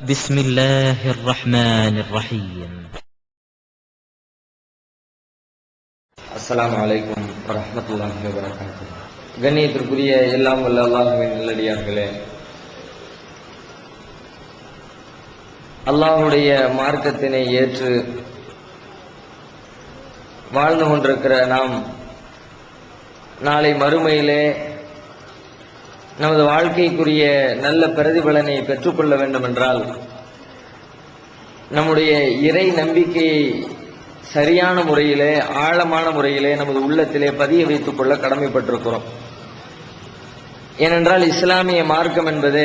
بسم الله الرحمن الرحيم. السلام عليكم ورحمة الله وبركاته. கண்ணியத்திற்குரிய எல்லாம் வல்ல அல்லாஹ்வின் நல்லடியார்களே, அல்லாஹ்வுடைய மார்க்கத்தினை ஏற்று வாழ்ந்து கொண்டிருக்கிற நாம் நாளை மறுமையிலே நமது வாழ்க்கைக்குரிய நல்ல பிரதிபலனை பெற்றுக்கொள்ள வேண்டும் என்றால் நம்முடைய இறை நம்பிக்கையை சரியான முறையிலே, ஆழமான முறையிலே நமது உள்ளத்திலே பதிய வைத்துக் கொள்ள கடமைப்பட்டிருக்கிறோம். ஏனென்றால் இஸ்லாமிய மார்க்கம் என்பது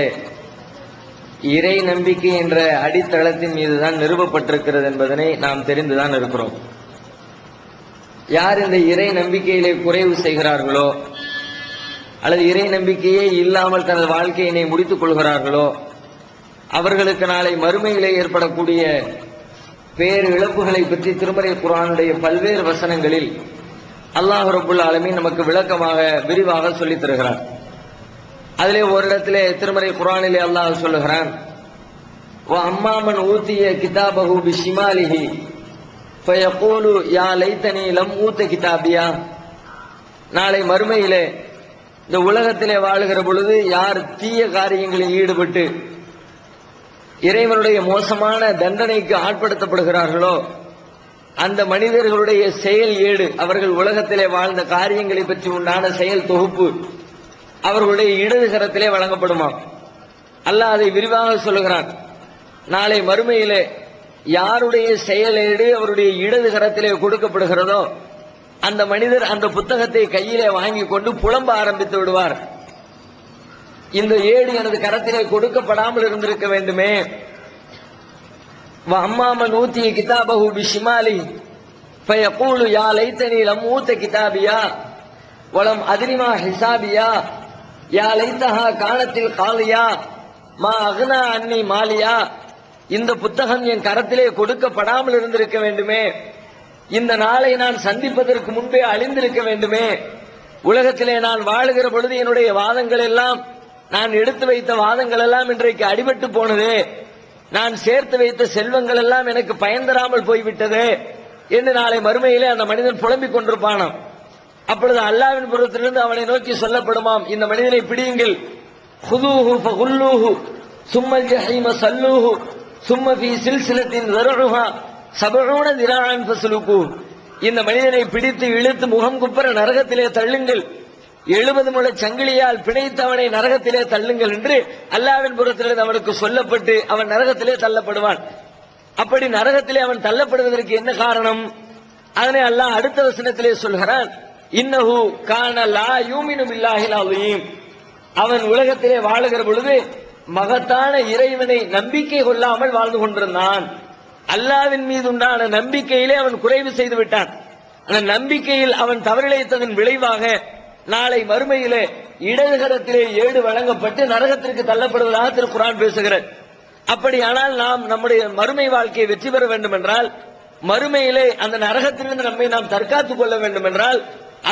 இறை நம்பிக்கை என்ற அடித்தளத்தின் மீதுதான் நிறுவப்பட்டிருக்கிறது என்பதனை நாம் தெரிந்துதான் இருக்கிறோம். யார் இந்த இறை நம்பிக்கையிலே குறைவு செய்கிறார்களோ அல்லது இறை நம்பிக்கையே இல்லாமல் தனது வாழ்க்கையினை முடித்துக் கொள்கிறார்களோ அவர்களுக்கு நாளை மறுமையிலே ஏற்படக்கூடிய பேர் இழப்புகளை பற்றி திருமறை குர்ஆனுடைய பல்வேறு வசனங்களில் அல்லாஹ் ரப்புல் ஆலமீன் நமக்கு விளக்கமாக விரிவாக சொல்லித் தருகிறார். அதிலே ஒரு இடத்திலே திருமறை குர்ஆனிலே அல்லாஹ் சொல்லுகிறான், வ அம்மாமன் ஊத்திய கிதாபஹு பிஷிமாலிஹி ஃபயகூலு யா லைத்தனி லம் ஊத கிதாபியா. நாளை மறுமையிலே இந்த உலகத்திலே வாழுகிற பொழுது யார் தீய காரியங்களில் ஈடுபட்டு இறைவனுடைய மோசமான தண்டனைக்கு ஆட்படுத்தப்படுகிறார்களோ அந்த மனிதர்களுடைய செயல் ஏடு, அவர்கள் உலகத்திலே வாழ்ந்த காரியங்களை பற்றி உண்டான செயல் தொகுப்பு அவர்களுடைய இடது கரத்திலே வழங்கப்படுமாம். அல்லாஹ் அதை விரிவாக சொல்லுகிறான். நாளை மறுமையிலே யாருடைய செயலேடு அவருடைய இடது கரத்திலே கொடுக்கப்படுகிறதோ அந்த மனிதர் அந்த புத்தகத்தை கையிலே வாங்கி கொண்டு புலம்ப ஆரம்பித்து விடுவார். இந்த ஏடு எனது கரத்திலே கொடுக்கப்படாமல் இருந்திருக்க வேண்டுமே. அம்மாமன் ஊத்திய கிதாபஹு பிஷிமாலி ஃபயகூலு யா லைத்தனி லம் ஊத கிதாபியா வலம் அத்ரிமா ஹிசாபியா யா லைத்தஹா கானத்தில் காலியா மா அக்னா அன்னி மாலியா. இந்த புத்தகம் என் கரத்திலே கொடுக்கப்படாமல் இருந்திருக்க வேண்டுமே. இந்த நாளை நான் சந்திப்பதற்கு முன்பே அழிந்திருக்க வேண்டுமே. உலகத்திலே நான் வாழுகிற பொழுது என்னுடைய வாதங்கள் எல்லாம், நான் எடுத்து வைத்த வாதங்கள் எல்லாம் இன்றைக்கு அடிபட்டு போனது, நான் சேர்த்து வைத்த செல்வங்கள் எல்லாம் எனக்கு பயன் தராமல் போய்விட்டது என்று நாளை மறுமையிலே அந்த மனிதன் புலம்பிக் கொண்டிருப்பானாம். அப்பொழுது அல்லாஹ்வின் புறத்திலிருந்து அவனை நோக்கி சொல்லப்படுமாம், இந்த மனிதனை பிடியுங்கள், ஹுதூஹு ஃபகுல்லூஹு சும்மல் ஜஹீம சல்லூஹு சும்ம ஃபீ சில்சிலத்தின் ஸரஉஹா 70 திராஅன் ஃபஸ்லுகு. இந்த மனிதனை பிடித்து இழுத்து முகம் குப்புற நரகத்திலே தள்ளுங்கள், 70 முழ சங்கிலியால் பிணைத்து அவனை நரகத்திலே தள்ளுங்கள் என்று அல்லாஹ்வின் புறத்திலிருந்து அவனுக்கு சொல்லப்பட்டு அவன் நரகத்திலே தள்ளப்படுவான். அப்படி நரகத்திலே அவன் தள்ளப்படுவதற்கு என்ன காரணம்? அதனை அல்லாஹ் அடுத்த வசனத்திலே சொல்கிறான், இன்னஹு கான லா யூமினு பில்லாஹில் அஸீம். அவன் உலகத்திலே வாழுகிற பொழுது மகத்தான இறைவனை நம்பிக்கை கொள்ளாமல் வாழ்ந்து கொண்டிருந்தான். அல்லாஹ்வின் மீது உண்டான நம்பிக்கையிலே அவன் குறைவு செய்து விட்டான். அந்த நம்பிக்கையில் அவன் தவறிழைத்ததன் விளைவாக நாளை மறுமையிலே இடதுகரத்திலே ஏடு வழங்கப்பட்டு நரகத்திற்கு தள்ளப்படுவதாக திருக்குர்ஆன் பேசுகிறது. அப்படியானால் நாம் நம்முடைய மறுமை வாழ்க்கையை வெற்றி பெற வேண்டும் என்றால், மறுமையிலே அந்த நரகத்திலிருந்து நம்மை நாம் தற்காத்துக் கொள்ள வேண்டும் என்றால்,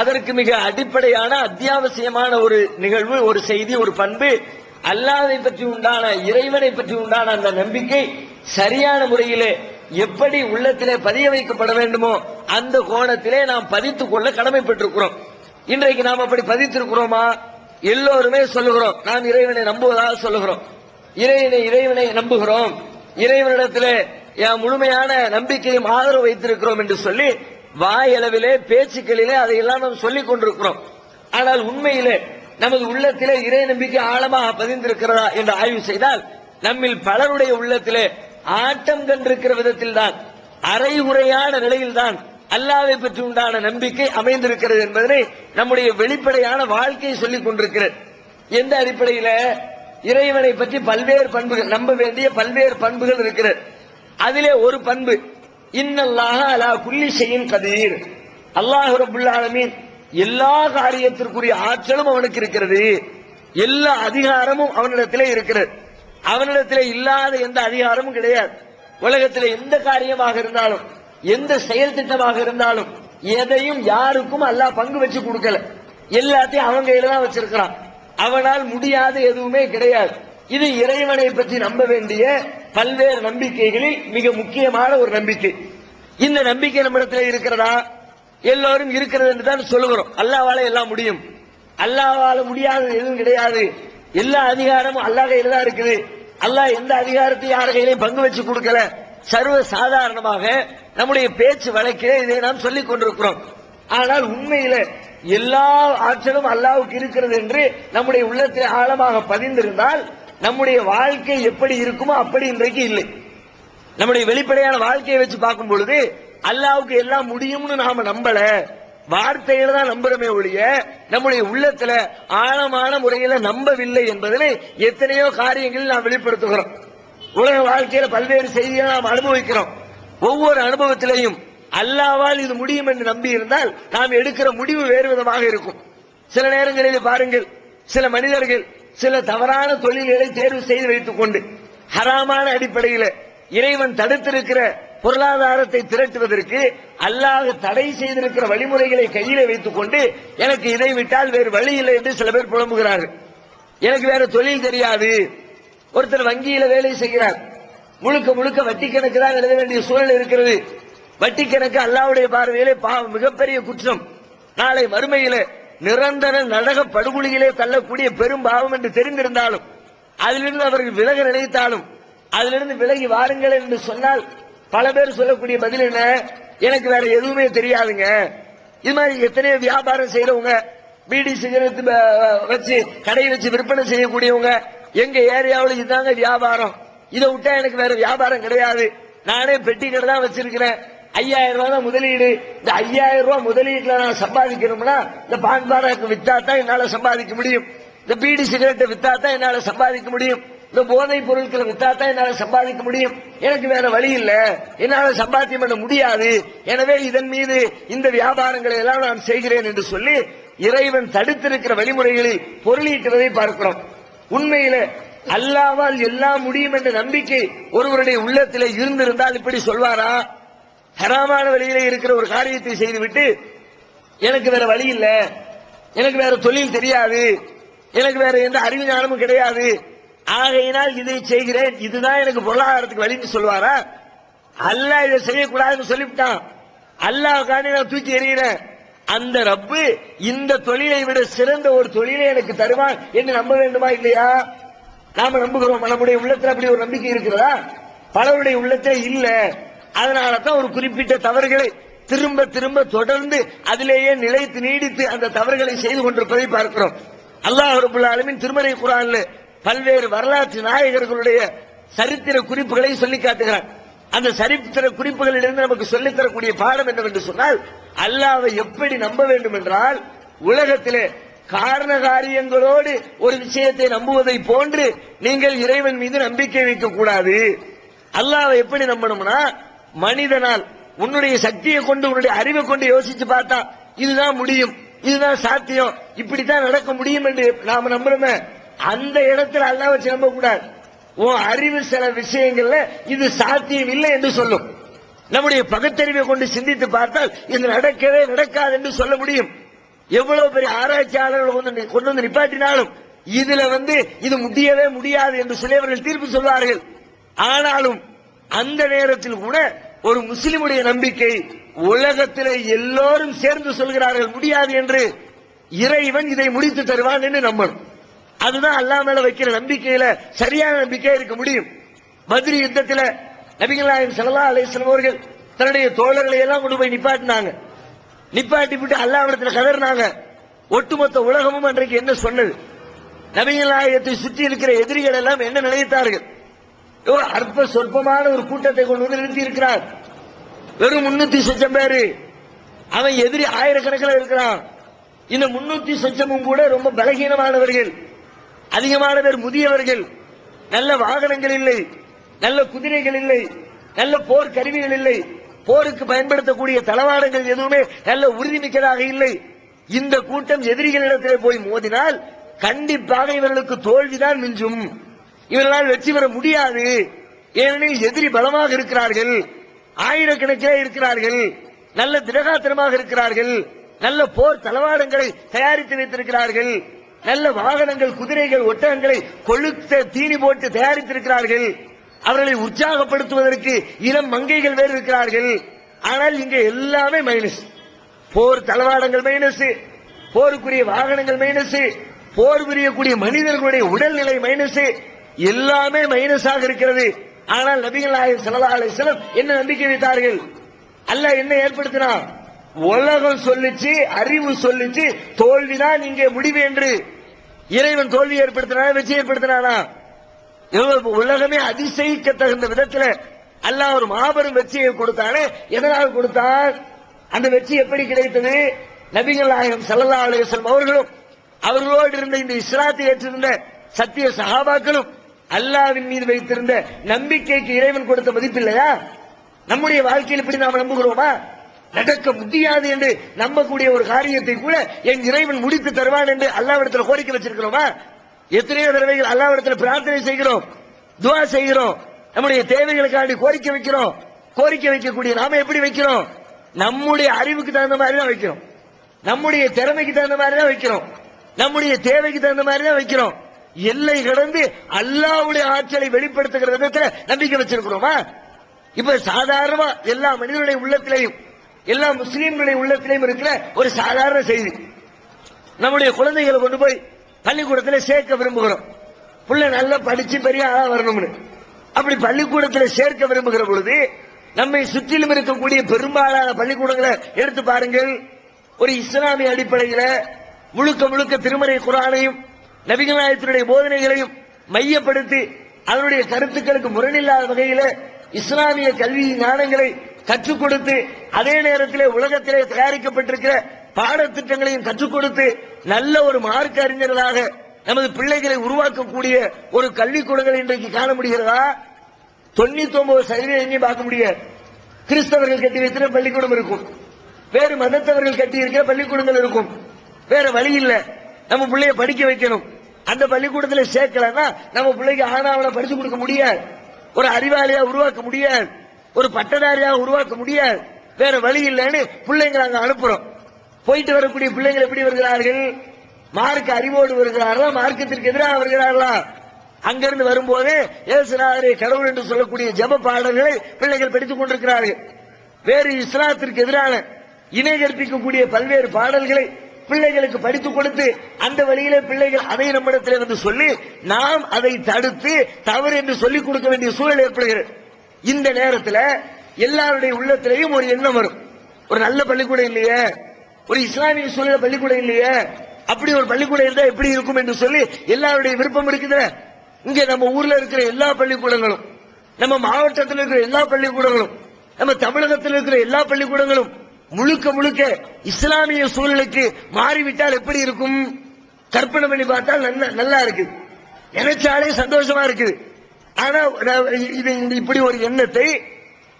அதற்கு மிக அடிப்படையான அத்தியாவசியமான ஒரு நிகழ்வு, ஒரு செய்தி, ஒரு பண்பு, அல்லாஹ்வை பற்றி உண்டான, இறைவனை பற்றி உண்டான அந்த நம்பிக்கை சரியான முறையிலே எப்படி உள்ளத்திலே பதிய வைக்கப்பட வேண்டுமோ அந்த கோணத்திலே நாம் பதித்துக் கொள்ள கடமைப்பட்டிருக்கிறோம். இன்றைக்கு நாம் அப்படி பதித்திருக்கிறோமா? எல்லோருமே சொல்லுகிறோம், நாம் இறைவனை நம்புவதாக சொல்லுகிறோம், இறைவனை நம்புகிறோம், இறைவனிடத்திலே முழுமையான நம்பிக்கையும் ஆதரவு வைத்திருக்கிறோம் என்று சொல்லி வாயளவிலே பேச்சுக்களிலே அதையெல்லாம் நாம் சொல்லிக் கொண்டிருக்கிறோம். ஆனால் உண்மையிலே நமது உள்ளத்திலே இறை நம்பிக்கை ஆழமாக பதிந்திருக்கிறதா என்று ஆய்வு செய்தால் நம்மில் பலருடைய உள்ளத்திலே ஆட்டம் கண்டிருக்கிற விதத்தில் தான், அரைகுறையான நிலையில் தான் அல்லாஹ்வை பற்றி உண்டான நம்பிக்கை அமைந்திருக்கிறது என்பதனை நம்முடைய வெளிப்படையான வாழ்க்கையை சொல்லிக் கொண்டிருக்கிறது. எந்த அடிப்படையில? இறைவனை பற்றி பல்வேறு பண்புகள், நம்ப வேண்டிய பல்வேறு பண்புகள் இருக்கிறது. அதிலே ஒரு பண்பு, இன்னல்லாஹ அலா குல்லி ஷைஇன் கதீர். அல்லாஹ் ரப்புல் ஆலமீன் எல்லா காரியத்திற்குரிய ஆற்றலும் அவனுக்கு இருக்கிறது, எல்லா அதிகாரமும் அவனிடத்திலே இருக்கிறது. அவனிடத்திலே இல்லாத எந்த அதிகாரமும் கிடையாது. உலகத்திலே எந்த காரியமாக இருந்தாலும், எந்த செயல் திட்டமாக இருந்தாலும், எதையும் யாருக்கும் அல்லாஹ் பங்கு வச்சு கொடுக்கல, எல்லாத்தையும் அவங்க கையில தான் வச்சிருக்கிறான். அவனால் முடியாத எதுவுமே கிடையாது. இது இறைவனை பற்றி நம்ப வேண்டிய பல்வேறு நம்பிக்கைகளில் மிக முக்கியமான ஒரு நம்பிக்கை. இந்த நம்பிக்கை நம்மிடத்தில் இருக்கிறதா? எல்லோரும் இருக்கிறது என்று தான் சொல்லுகிறோம். அல்லாஹ்வால எல்லாம் முடியும், அல்லாஹ்வால முடியாதது எதுவும் கிடையாது, எல்லா அதிகாரமும் அல்லாஹ் கையில தான் இருக்குது, அல்லாஹ் எந்த அதிகாரத்தையும் யார் கையிலையும் பங்கு வச்சு கொடுக்கல. சர்வ சாதாரணமாக நம்முடைய பேச்சு வழக்கிலே இதை நாம் சொல்லிக் கொண்டிருக்கிறோம். ஆனால் உண்மையில எல்லா ஆற்றலும் அல்லாஹ்வுக்கு இருக்கிறது என்று நம்முடைய உள்ளத்தில் ஆழமாக பதிந்திருந்தால் நம்முடைய வாழ்க்கை எப்படி இருக்குமோ அப்படி இன்றைக்கு இல்லை. நம்முடைய வெளிப்படையான வாழ்க்கையை வச்சு பார்க்கும் பொழுது அல்லாஹ்வுக்கு எல்லாம் முடியும்னு நாம நம்பல, வார்த்தையில தான் நம்புறமே ஒழிய நம்முடைய உள்ளத்துல ஆழமான முறையில நம்பவில்லை என்பதில் எத்தனையோ காரியங்களில் நாம் வெளிப்படுத்துகிறோம். உலக வாழ்க்கையில பல்வேறு செய்திகளை நாம் அனுபவிக்கிறோம். ஒவ்வொரு அனுபவத்திலையும் அல்லாஹ்வால் இது முடியும் என்று நம்பி இருந்தால் நாம் எடுக்கிற முடிவு வேறு விதமாக இருக்கும். சில நேரங்களில் பாருங்கள், சில மனிதர்கள் சில தவறான தொழில்களை தேர்வு செய்து வைத்துக் கொண்டு ஹராமான அடிப்படையில் இறைவன் தடுத்திருக்கிற பொருளாதாரத்தை திரட்டுவதற்கு அல்லாஹ் தடை செய்திருக்கிற வழிமுறைகளை கையிலே வைத்துக் கொண்டு எனக்கு இதை விட்டால் வேறு வழி இல்லை என்று சில பேர் புலம்புகிறார்கள். எனக்கு வேற தொழில் தெரியாது. ஒருத்தர் வங்கியில வேலை செய்கிறார், முழுக்க முழுக்க வட்டி கணக்கு தான் எழுத வேண்டிய சூழல் இருக்கிறது. வட்டி கணக்கு அல்லாஹ்வுடைய பார்வையிலே மிகப்பெரிய குற்றம். நாளை மறுமையிலே நிரந்தர நரக படுகொலியிலே தள்ளக்கூடிய பெரும் பாவம் என்று தெரிந்திருந்தாலும் அதிலிருந்து அவர்கள் விலக நினைத்தாலும் அதிலிருந்து விலகி வாருங்கள் என்று சொன்னால் பல பேர் சொல்லக்கூடிய பதில் என்ன? எனக்கு வேற எதுவுமே தெரியாதுங்க. இது மாதிரி எத்தனையோ வியாபாரம் செய்யறவங்க, பீடி சிகரெட் வச்சு கடை வச்சு விற்பனை செய்யக்கூடியவங்க, எங்க ஏரியாவில் இதுதாங்க வியாபாரம், இதை விட்டா எனக்கு வேற வியாபாரம் கிடையாது, நானே பெட்டி கடை தான் வச்சிருக்கிறேன், 5000 ரூபாய் தான் முதலீடு, இந்த 5000 ரூபாய் முதலீட்டுல நான் சம்பாதிக்கணும்னா இந்த பான் பாராக்கு வித்தா தான் என்னால சம்பாதிக்க முடியும், இந்த பீடி சிகரெட்டை வித்தா தான் என்னால சம்பாதிக்க முடியும், இந்த போதைப் பொருட்களை வித்தா தான் என்னால சம்பாதிக்க முடியும், எனக்கு வேற வழி இல்ல, என்னால சம்பாத்தியம் பண்ண முடியாது, எனவே இதன் மீது இந்த வியாபாரங்களை எல்லாம் நான் செய்கிறேன் என்று சொல்லி இறைவன் தடுத்திருக்கிற வழிமுறைகளில் பொருளீட்டுவதை பார்க்கிறோம். உண்மையில அல்லாஹ்வால் எல்லாம் முடியும் என்ற நம்பிக்கை ஒருவருடைய உள்ளத்திலே இருந்திருந்தால் இப்படி சொல்வாரா? ஹராமான வழியிலே இருக்கிற ஒரு காரியத்தை செய்துவிட்டு எனக்கு வேற வழி இல்ல, எனக்கு வேற தொழில் தெரியாது, எனக்கு வேற எந்த அறிவு ஞானமும் கிடையாது, ஆகையினால் இதை செய்கிறேன், இதுதான் எனக்கு பொருளாதாரத்துக்கு வழின்னு சொல்வாரா? அல்லாஹ் இதை செய்யக்கூடாதுன்னு சொல்லிவிட்டான், அல்லாஹ்வுக்காண்டி நான் தூக்கி எறிகிறேன், அந்த ரப்பு இந்த தொழிலை விட சிறந்த ஒரு தொழிலை எனக்கு தருவான் என்று நம்ப வேண்டுமா இல்லையா? நாம நம்புகிறோம். நம்முடைய உள்ளத்தில் அப்படி ஒரு நம்பிக்கை இருக்கிறதா? பலருடைய உள்ளத்தில் இல்ல. அதனால தான் ஒரு குறிப்பிட்ட தவறுகளை திரும்ப திரும்ப தொடர்ந்து அதிலேயே நிலைத்து நீடித்து அந்த தவறுகளை செய்து கொண்டிருப்பதை பார்க்கிறோம். அல்லாஹ் ரப்பல் ஆலமீன் திருமறை குர்ஆன்ல பல்வேறு வரலாற்று நாயகர்களுடைய சரித்திர குறிப்புகளை சொல்லி காட்டுகிறார். அந்த சரித்திர குறிப்புகளிலிருந்து நமக்கு சொல்லித் தரக்கூடிய பாடம் என்னவென்று சொன்னால், அல்லாஹ்வை எப்படி நம்ப வேண்டும் என்றால், உலகத்திலே காரண காரியங்களோடு ஒரு விஷயத்தை நம்புவதை போன்று நீங்கள் இறைவன் மீது நம்பிக்கை வைக்க கூடாது. அல்லாஹ்வை எப்படி நம்பணும்னா, மனிதனால் உன்னுடைய சக்தியை கொண்டு உன்னுடைய அறிவை கொண்டு யோசிச்சு பார்த்தா இதுதான் முடியும், இதுதான் சாத்தியம், இப்படித்தான் நடக்க முடியும் என்று நாம நம்புறோமே, அந்த இடத்துல அல்லாஹ்வை வச்சு நம்ப கூடாது. உன் அறிவு சில விஷயங்கள்ல இது சாத்தியம் இல்லை என்று சொல்லும். நம்முடைய பகுத்தறிவை கொண்டு சிந்தித்து பார்த்தால் இது நடக்கவே நடக்காது என்று சொல்ல முடியும். எவ்வளவு பெரிய ஆராய்ச்சியாளர்கள் கொண்டு வந்து நிப்பாட்டினாலும் இதுல இது முடியவே முடியாது என்று சொல்லி அவர்கள் தீர்ப்பு சொல்வார்கள். ஆனாலும் அந்த நேரத்தில் கூட ஒரு முஸ்லிமுடைய நம்பிக்கை, உலகத்திலே எல்லோரும் சேர்ந்து சொல்கிறார்கள் முடியாது என்று, இறைவன் இதை முடித்து தருவான் என்று நம்பணும். அதுதான் அல்லாஹ் மேல வைக்கிற நம்பிக்கையில சரியான நம்பிக்கையா இருக்க முடியும். பத்ர் யுத்தத்தில் நபிகள் நாயகம் ஸல்லல்லாஹு அலைஹி வஸல்லம் அவர்கள் தன்னுடைய தோழர்களை எல்லாம் கொண்டு போய் நிப்பாட்டினாங்க. நிப்பாட்டி விட்டு அல்லாஹ்விடத்தில் கதறினாங்க. ஒட்டுமொத்த உலகமும் அன்றைக்கு என்ன சொன்னது? நபிகள் நாயகத்தை சுற்றி இருக்கிற எதிரிகள் எல்லாம் என்ன நினைத்தார்கள்? அற்ப சொற்பமான ஒரு கூட்டத்தை கொண்டு வந்து நிறுத்தி இருக்கிறார். வெறும் 300 சொச்சம் பேரு, அவன் எதிரி ஆயிரக்கணக்கில் இருக்கிறான். இந்த 300 சொச்சமும் கூட ரொம்ப பலகீனமானவர்கள், அதிகமான பேர் முதியவர்கள், நல்ல வாகனங்கள் இல்லை, நல்ல குதிரைகள் இல்லை, நல்ல போர் கருவிகள் இல்லை, போருக்கு பயன்படுத்தக்கூடிய தளவாடங்கள் எதுவுமே நல்ல உறுதிமிக்கதாக இல்லை. இந்த கூட்டம் எதிரிகளிடத்திலே போய் மோதினால் கண்டிப்பாக இவர்களுக்கு தோல்விதான் மிஞ்சும், இவர்களால் வெற்றி பெற முடியாது. ஏனெனில் எதிரி பலமாக இருக்கிறார்கள், ஆயிரக்கணக்கிலே இருக்கிறார்கள், நல்ல திடகாத்திரமாக இருக்கிறார்கள், நல்ல போர் தளவாடங்களை தயாரித்து வைத்திருக்கிறார்கள். நல்ல வாகனங்கள், குதிரைகள், ஒட்டகங்களை கொழுத்த தீனி போட்டு தயாரித்திருக்கிறார்கள். அவர்களை உற்சாகப்படுத்துவதற்கு இளம் மங்கைகள் வேறு இருக்கிறார்கள். ஆனால் இங்க எல்லாமே மைனஸ். போர் தளவாடங்கள் மைனஸ், போருக்குரிய வாகனங்கள் மைனஸ், போர் புரியக்கூடிய மனிதர்களுடைய உடல்நிலை மைனஸ், எல்லாமே மைனஸாக இருக்கிறது. ஆனால் நபிகள் நாயகம் ஸல்லல்லாஹு அலைஹி வஸல்லம் என்ன நம்பிக்கை வைத்தார்கள்? அல்லாஹ் என்ன ஏற்படுத்தினான்? உலகம் சொல்லிச்சு, அறிவு சொல்லிச்சு, தோல்விதான் இங்கே முடிவு என்று. இறைவன் தோல்வி ஏற்படுத்தினா, வெற்றி ஏற்படுத்தினானா? உலகமே அதிசயிக்க தகுந்த விதத்தில் அல்லாஹ் ஒரு மாபெரும் வெற்றியை கொடுத்தானே. எதனால் கொடுத்தான்? அந்த வெற்றி எப்படி கிடைத்தது? நபிகள் நாயகம் ஸல்லல்லாஹு அலைஹி வஸல்லம் அவர்களும் அவர்களோடு இருந்த இந்த இஸ்லாத்தை ஏற்றிருந்த சத்திய சஹாபாக்களும் அல்லாஹ்வின் மீது வைத்திருந்த நம்பிக்கைக்கு இறைவன் கொடுத்த மதிப்பு இல்லையா? நம்முடைய வாழ்க்கையில் இப்படி நாம் நம்புகிறோமா? நடக்க முடியாது என்று நம்பக்கூடிய ஒரு காரியத்தை கூட என் இறைவன் முடித்து தருவான் என்று அல்லாஹ்விடத்தில் கோரிக்கை வச்சிருக்கிறோமா? எத்தனையோ தடவைகள் அல்லாஹ்விடத்தில் பிரார்த்தனை செய்கிறோம், துஆ செய்கிறோம், நம்முடைய தேவைகளுக்காண்டி கோரிக்கை வைக்கிறோம். கோரிக்கை வைக்கக்கூடிய நாம எப்படி வைக்கிறோம்? நம்முடைய அறிவுக்கு தகுந்த மாதிரி தான் வைக்கிறோம், நம்முடைய திறமைக்கு தகுந்த மாதிரி தான் வைக்கிறோம், நம்முடைய தேவைக்கு தகுந்த மாதிரி தான் வைக்கிறோம். எல்லை கடந்து அல்லாஹ்வுடைய ஆற்றலை வெளிப்படுத்துகிற விதத்தில் நம்பிக்கை வச்சிருக்கிறோமா? இப்ப சாதாரணமா எல்லா மனிதனுடைய உள்ளத்திலையும், எல்லா முஸ்லீம்களுடைய உள்ளத்திலையும் இருக்கிற ஒரு சாதாரண செய்தி, நம்முடைய குழந்தைகளை கொண்டு போய் பள்ளிக்கூடத்தில் சேர்க்க விரும்புகிறோம். புள்ள நல்லா படிச்சு பெரிய ஆளா வரணும்னு. அப்படி பள்ளிக்கூடத்தில் சேர்க்க விரும்புகிற பொழுது நம்மை சுற்றிலும் இருக்கக்கூடிய பெரும்பாலான பள்ளிக்கூடங்களை எடுத்து பாருங்கள். ஒரு இஸ்லாமிய அடிப்படையில் முழுக்க முழுக்க திருமறை குர்ஆனையும் நபிகள் நாயகத்தினுடைய போதனைகளையும் மையப்படுத்தி அதனுடைய கருத்துக்களுக்கு முரணில்லாத வகையில் இஸ்லாமிய கல்வி ஞானங்களை கற்றுக் கொடுத்து, அதே நேரத்தில் உலகத்திலே தயாரிக்கப்பட்டிருக்கிற பாடத்திட்டங்களையும் கற்றுக் கொடுத்து நல்ல ஒரு மார்க்க அறிஞர்களாக நமது பிள்ளைகளை உருவாக்கக்கூடிய ஒரு கல்விக்கூடங்களை இன்றைக்கு காண முடிகிறதா? 99% எங்கேயும் பார்க்க முடியாது. கிறிஸ்தவர்கள் கட்டி வைத்திருக்கிற பள்ளிக்கூடம் இருக்கும், வேறு மதத்தவர்கள் கட்டி இருக்கிற பள்ளிக்கூடங்கள் இருக்கும். வேற வழி இல்லை, நம்ம பிள்ளைய படிக்க வைக்கணும். அந்த பள்ளிக்கூடத்தில் சேர்க்கலன்னா நம்ம பிள்ளைக்கு ஆனாவன படிச்சு கொடுக்க முடியாது, ஒரு அறிவாளியா உருவாக்க முடியாது, ஒரு பட்டதாரியா உருவாக்க முடியாது. வேற வழி இல்லைன்னு பிள்ளைங்களை அங்க அனுப்புறோம். போயிட்டு வரக்கூடிய பிள்ளைகள் எப்படி வருகிறார்கள்? மார்க்க அறிவோடு வருகிறார்களா, மார்க்கத்திற்கு எதிராக வருகிறார்களா? அங்கிருந்து வரும்போது இயேசுநாதரை கடவுள் என்று சொல்லக்கூடிய ஜெப பாடல்களை பிள்ளைகள் படித்துக் கொண்டிருக்கிறார்கள். வேறு இஸ்லாத்திற்கு எதிரான இணை கற்பிக்கக்கூடிய பல்வேறு பாடல்களை பிள்ளைகளுக்கு படித்துக் கொடுத்து அந்த வழியிலே பிள்ளைகள் அதை நம்மிடத்தில் வந்து சொல்லி நாம் அதை தடுத்து தவறு என்று சொல்லிக் கொடுக்க வேண்டிய சூழல் ஏற்படுகிறது. இந்த நேரத்தில் எல்லாருடைய உள்ளத்திலேயும் ஒரு எண்ணம் வரும், ஒரு நல்ல பள்ளிக்கூடம் இல்லையே, ஒரு இஸ்லாமிய சூழல பள்ளிக்கூடம் இல்லையே, அப்படி ஒரு பள்ளிக்கூடம் இருந்தா எப்படி இருக்கும் என்று சொல்லி எல்லாருடைய விருப்பம் இருக்குது. இங்க நம்ம ஊர்ல இருக்கிற எல்லா பள்ளிக்கூடங்களும், நம்ம மாவட்டத்தில் இருக்கிற எல்லா பள்ளிக்கூடங்களும், நம்ம தமிழகத்தில் இருக்கிற எல்லா பள்ளிக்கூடங்களும் முழுக்க முழுக்க இஸ்லாமிய சூழலுக்கு மாறிவிட்டால் எப்படி இருக்கும்? கற்பனை பண்ணி பார்த்தால் நல்லா இருக்கு, நினைச்சாலே சந்தோஷமா இருக்குது. ஆனா இப்படி ஒரு எண்ணத்தை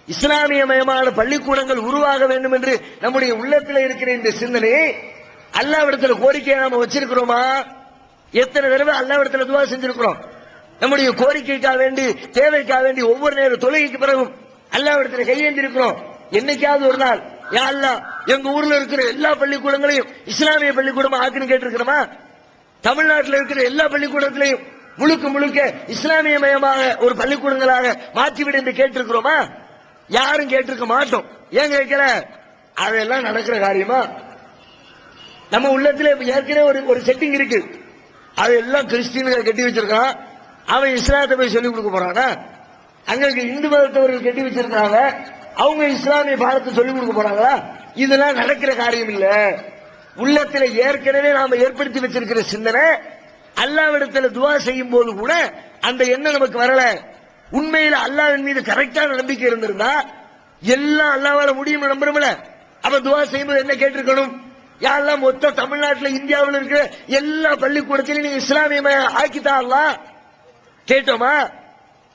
இஸ்லாமியமயமான பள்ளிக்கூடங்கள் உருவாக வேண்டும் என்று நம்முடைய உள்ளத்தில் இருக்கிற இந்த சிந்தனையை அல்லாஹ்விடத்தில் கோரிக்கையை நாம வச்சிருக்கிறோமா? எத்தனை தடவை அல்லாஹ்விடத்தில் துஆ செஞ்சிருக்கிறோம்? நம்முடைய கோரிக்கைக்காக வேண்டி, தேவைக்காக வேண்டி ஒவ்வொரு நேர தொழுகைக்கு பிறகும் அல்லாஹ்விடத்தில் கையேந்தி இருக்கிறோம். என்னைக்காவது ஒரு நாள் யா அல்லாஹ் எங்க ஊர்ல இருக்கிற எல்லா பள்ளிக்கூடங்களையும் இஸ்லாமிய பள்ளிக்கூடமா ஆக்குன்னு கேட்டிருக்கிறோமா? தமிழ்நாட்டில் இருக்கிற எல்லா பள்ளிக்கூடத்திலையும் முழுக்க முழுக்க இஸ்லாமியமயமாக ஒரு பள்ளிக்கூடங்களாக மாற்றிவிடு என்று கேட்டிருக்கிறோமா? யாரும் கேட்டிருக்க மாட்டோம். ஏன் கேட்கல? அதெல்லாம் நடக்கிற காரியமா? நம்ம உள்ளத்துல ஏற்கனவே ஒரு செட்டிங் இருக்கு, அதெல்லாம் கிறிஸ்டியன்கள் கட்டி வச்சிருக்கான், அவன் இஸ்லாத்தை போய் சொல்லிக் கொடுக்க போறானா? அங்க இந்து மதத்தவர்கள் கட்டி வச்சிருக்காங்க, அவங்க இஸ்லாமிய பாடத்தை சொல்லிக் கொடுக்க போறாங்களா? இதெல்லாம் நடக்கிற காரியம் இல்ல. உள்ளத்துல ஏற்கனவே நாம ஏற்படுத்தி வச்சிருக்கிற சிந்தனை அல்லாஹ்விடத்துல துஆ செய்யும் போது கூட அந்த எண்ணம் நமக்கு வரல. உண்மையில அல்லாஹ்வின் மீது கரெக்டான நம்பிக்கை இருந்திருந்தா எல்லாம் அல்லாஹ்வால முடியும் நம்புறோம்ல. அப்ப துஆ செய்யும்போது என்ன கேட்டிருக்கணும்? யா அல்லாஹ் மொத்த தமிழ்நாட்டில் இந்தியாவில் இருக்கிற எல்லா பள்ளிக்கூடத்திலும் நீங்க இஸ்லாமிய ஆக்கித்தா அல்லாஹ் கேட்டோமா?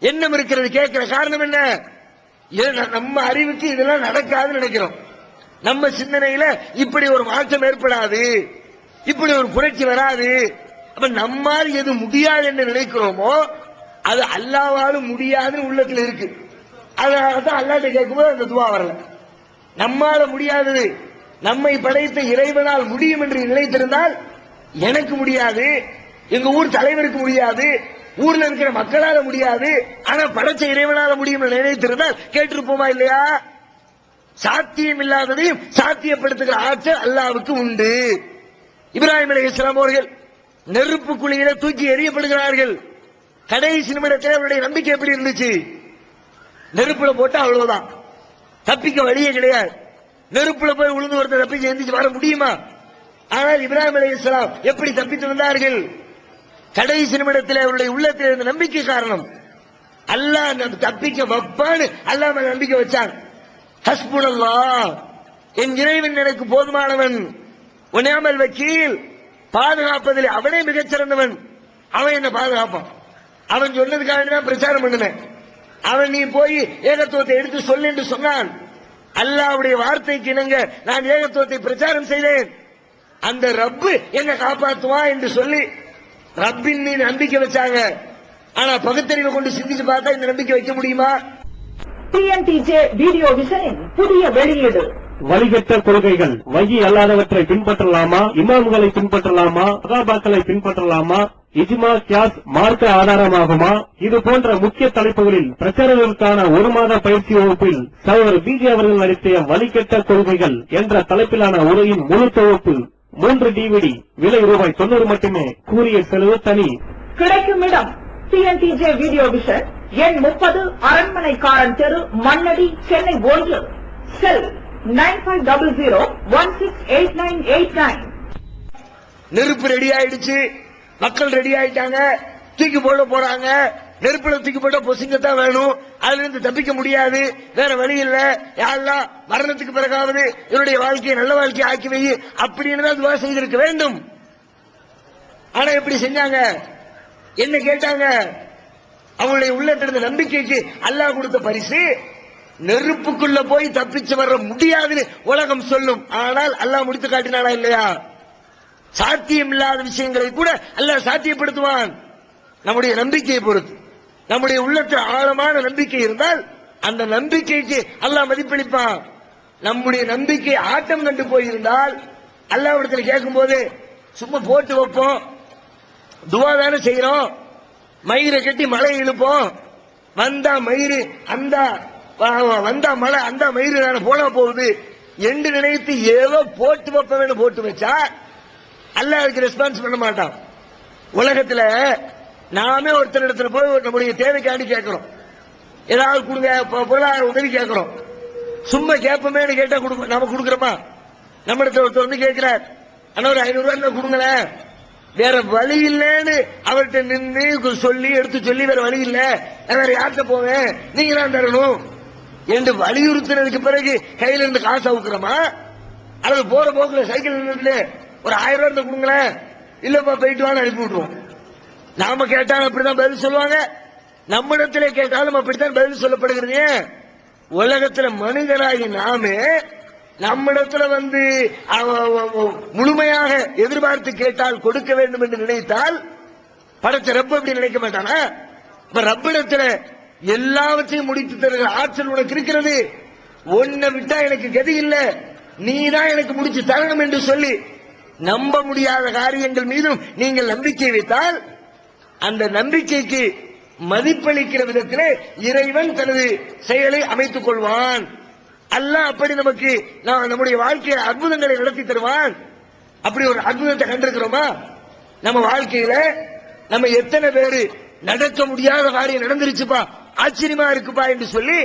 எண்ணம் இருக்கிறது. கேட்கிற காரணம் என்ன? நம்ம அறிவுக்கு இதெல்லாம் நடக்காதுன்னு நினைக்கிறோம். நம்ம சிந்தனையில இப்படி ஒரு மாற்றம் ஏற்படாது, இப்படி ஒரு புரட்சி வராது. அப்ப நம்மால் எது முடியாது என்று நினைக்கிறோமோ அது அல்லாஹ்வாலும் முடியாதுன்னு உள்ளத்துல இருக்கு. அதனாலதான் அல்லாஹ்ட்ட கேட்கும்போது அந்த துஆ வரல. நம்மால முடியாதது நம்மை படைத்த இறைவனால் முடியும் என்று நினைத்திருந்தால் எனக்கு முடியாது, எங்க ஊர் தலைவருக்கு முடியாது, ஊர்ல இருக்கிற மக்களால முடியாது, ஆனா படைச்ச இறைவனால முடியும் நினைத்திருந்தால் கேட்டிருப்போமா இல்லையா? சாத்தியம் இல்லாததையும் சாத்தியப்படுத்துகிற ஆற்றல் அல்லாஹ்வுக்கு உண்டு. இப்ராஹிம் அலைஹிஸ்ஸலாம் அவர்கள் நெருப்பு குழியில தூக்கி எறியப்படுகிறார்கள். கடைசி நிமிடத்தில் அவருடைய நம்பிக்கை எப்படி இருந்துச்சு? நெருப்புல போட்டா அவ்வளவுதான், தப்பிக்க வழியே கிடையாது. நெருப்புல போய் உளுந்து ஒருத்தர் தப்பிச்சு எந்திரிச்சு வர முடியுமா? ஆனால் இப்ராஹிம் அலைஹிஸ்ஸலாம் எப்படி தப்பித்து வந்தார்கள்? கடைசி நிமிடத்தில் அவருடைய உள்ளத்தில் இருந்த நம்பிக்கை காரணம். அல்லாஹ் தப்பிக்க வைப்பான்னு அல்லாஹ் மேல நம்பிக்கை வச்சாங்க. ஹஸ்புனல்லாஹ், என் இறைவன் எனக்கு போதுமானவன், வநிஅமல் வக்கீல், பாதுகாப்பதில் அவனே மிகச்சிறந்தவன், அவன் என்ன பாதுகாப்பான். அவன் சொன்னதுக்காக தான் பிரச்சாரம் பண்ணினேன். அவன் நீ போய் ஏகத்துவத்தை எடுத்து சொல்லு என்று சொன்னான். அல்லாஹ்வுடைய வார்த்தைக்கு இணங்க நான் ஏகத்துவத்தை பிரச்சாரம் செய்தேன். அந்த ரப்பு என்ன காப்பாற்றுவான் என்று சொல்லி ரப்பின் மீது நம்பிக்கை வச்சாங்க. ஆனா பகுத்தறிவை கொண்டு சிந்திச்சு பார்த்தா இந்த நம்பிக்கை வைக்க முடியுமா? டிஎன்டிஜே வீடியோ விஷனின் புதிய வெளியீடு. வழிகட்ட கொள்கைகள் வகி அல்லாதவற்றை பின்பற்றலாமா, இமாம்களை பின்பற்றலாமா, சகாபாக்களை பின்பற்றலாமா, இஜ்மா கியாஸ் மார்க்க ஆதாரமாகுமா? இது போன்ற முக்கிய தலைப்புகளில் பிரச்சாரங்களுக்கான ஒரு மாத பயிற்சி வகுப்பில் சகோதரர் பிஜே அவர்கள் நடத்திய வழிகட்ட கொள்கைகள் என்ற தலைப்பிலான உரையின் முழு தொகுப்பு 3 DVD, விலை ₹90 மட்டுமே, கூறிய செலவு தனி. கிடைக்கும் இடம் டிஎன்டிஜே வீடியோ விஷன், எண் 30, அரண்மனைக்காரன் தெரு, மண்ணடி, சென்னை 1. செல் 9500168989. நெருப்பு ரெடி ஆயிடுச்சு, மக்கள் ரெடி ஆயிட்டாங்க, தூக்கி போட போறாங்க. நெருப்புல தூக்கி போட்ட பொசுங்கத்தான் வேணும், அதுல இருந்து தப்பிக்க முடியாது, வேற வழி இல்ல. யா அல்லாஹ், மரணத்துக்கு பிறகாவது இவருடைய வாழ்க்கையை நல்ல வாழ்க்கையை ஆக்கி வை அப்படின்னு தான் துவா செய்திருக்க வேண்டும். ஆனா எப்படி செஞ்சாங்க? என்ன கேட்டாங்க? அவங்களுடைய உள்ளத்திலிருந்த நம்பிக்கைக்கு அல்லாஹ் கொடுத்த பரிசு நெருப்புக்குள்ள போய் தப்பிச்சு வர முடியாதுன்னு உலகம் சொல்லும். ஆனால் அல்லாஹ் முடித்து காட்டினானா இல்லையா? சாத்தியம் இல்லாத விஷயங்களை கூட அல்லாஹ் சாத்தியப்படுத்துவான். நம்முடைய நம்பிக்கையை பொறுத்து, நம்முடைய உள்ளத்தில் ஆழமான நம்பிக்கை இருந்தால் அந்த நம்பிக்கைக்கு அல்லாஹ் மதிப்பளிப்பான். நம்முடைய நம்பிக்கை ஆட்டம் கண்டு போயிருந்தால் அல்லாஹ்விடத்தில் கேட்கும் போது சும்மா போட்டு வைப்போம், துவா தானே செய்யறோம், மயிரை கட்டி மழை இழுப்போம், வந்தா மயிறு அந்த வந்தா மழை அந்த மயிறு தானே போன போகுது என்று நினைத்து ஏதோ போட்டு வைப்ப போட்டு வச்சா அல்லாஹ் அதுக்கு ரெஸ்பான்ஸ் பண்ண மாட்டான். உலகத்துல நாமே ஒருத்தரிடத்துல போய் நம்முடைய தேவைக்காண்டி கேட்கிறோம், ஏதாவது கொடுங்க, பொருளாதார உதவி கேட்கிறோம். சும்மா கேட்போமே கேட்டா நம்ம கொடுக்கிறோமா? நம்ம இடத்துல ஒருத்தர் வந்து கேட்கிறார், ஆனா ஒரு 500 ரூபாய் கொடுங்களேன், வேற வழி இல்லைன்னு அவர்கிட்ட நின்று சொல்லி எடுத்து சொல்லி வேற வழி இல்ல, வேற யார்கிட்ட போவேன், நீங்க தான் தரணும் என்று வலியுறுத்தினதுக்கு பிறகு கையில இருந்து காசு அவுக்கிறோமா? அல்லது போற போக்குல சைக்கிள் நின்றுட்டு ஒரு 1000 ரூபாய் கொடுங்களேன், இல்லப்பா போயிட்டு வான்னு அனுப்பி விட்டுருவோம். நாம கேட்டாலும் அப்படிதான் பதில் சொல்லுவாங்க, நம்மிடத்துல கேட்டாலும் அப்படித்தான் பதில் சொல்லப்படுகிறது. உலகத்துல மனிதராகி நாமே நம்மிடத்துல வந்து முழுமையாக எதிர்பார்த்து கேட்டால் கொடுக்க வேண்டும் என்று நினைத்தால் படைச்ச ரப்பு அப்படி நினைக்க மாட்டானா? இப்ப ரப்பிடத்துல எல்லாவற்றையும் முடித்து தருகிற ஆற்றல் உனக்கு இருக்கிறது, ஒன்ன விட்டா எனக்கு கதி இல்ல, நீ தான் எனக்கு முடிச்சு தரணும் என்று சொல்லி நம்ப முடியாத காரியங்கள் மீதும் நீங்கள் நம்பிக்கை வைத்தால் அந்த நம்பிக்கைக்கு மதிப்பளிக்கிற விதத்திலே இறைவன் தனது செயலை அமைத்துக் கொள்வான். அல்லாஹ் அப்படி நமக்கு நம்முடைய வாழ்க்கையில அற்புதங்களை நடத்தி தருவான். அப்படி ஒரு அற்புதத்தை கண்டிருக்கிறோமா? நம்ம வாழ்க்கையில நம்ம எத்தனை பேரு நடக்க முடியாத காரியம் நடந்துருச்சுப்பா, ஆச்சரியமா இருக்குப்பா என்று சொல்லி